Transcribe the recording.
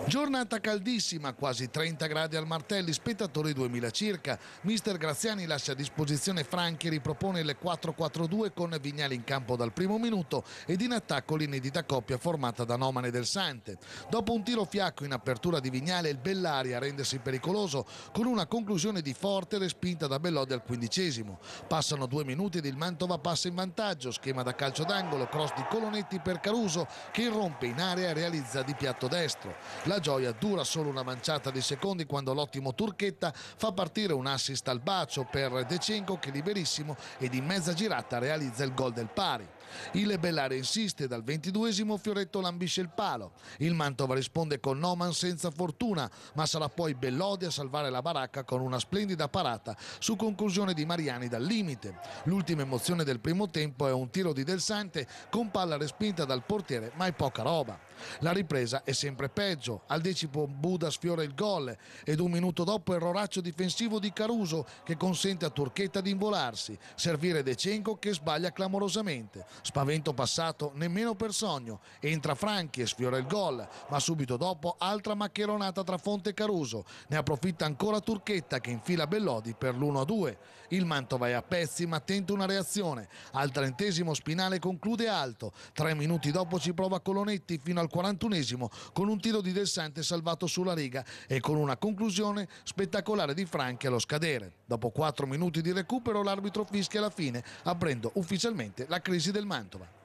Giornata caldissima, quasi 30 gradi al Martelli, spettatori 2000 circa. Mister Graziani lascia a disposizione Franchi e ripropone il 4-4-2 con Vignali in campo dal primo minuto ed in attacco l'inedita coppia formata da Noman e Del Sante. Dopo un tiro fiacco in apertura di Vignale, il Bellari a rendersi pericoloso con una conclusione di forte respinta da Bellodi al 15°. Passano 2 minuti ed il Mantova passa in vantaggio, schema da calcio d'angolo, cross di Colonetti per Caruso che irrompe in area e realizza di piatto destro. La gioia dura solo una manciata di secondi quando l'ottimo Turchetta fa partire un assist al bacio per Decenco che liberissimo ed in mezza girata realizza il gol del pari. Il Bellari insiste, dal 22° Fioretto lambisce il palo. Il Mantova risponde con Noman senza fortuna, ma sarà poi Bellodi a salvare la baracca con una splendida parata su conclusione di Mariani dal limite. L'ultima emozione del primo tempo è un tiro di Del Sante con palla respinta dal portiere, ma è poca roba. La ripresa è sempre peggio, al 10° Buda sfiora il gol ed un minuto dopo erroraccio difensivo di Caruso che consente a Turchetta di involarsi, servire Decenco che sbaglia clamorosamente. Spavento passato nemmeno per sogno, entra Franchi e sfiora il gol, ma subito dopo altra maccheronata tra Fonte e Caruso, ne approfitta ancora Turchetta che infila Bellodi per l'1-2. Il Mantova è a pezzi ma tenta una reazione, al 30° Spinale conclude alto, 3 minuti dopo ci prova Colonetti fino al 41° con un tiro di Del Sante salvato sulla riga e con una conclusione spettacolare di Franchi allo scadere. Dopo 4 minuti di recupero l'arbitro fischia la fine, aprendo ufficialmente la crisi del Mantova.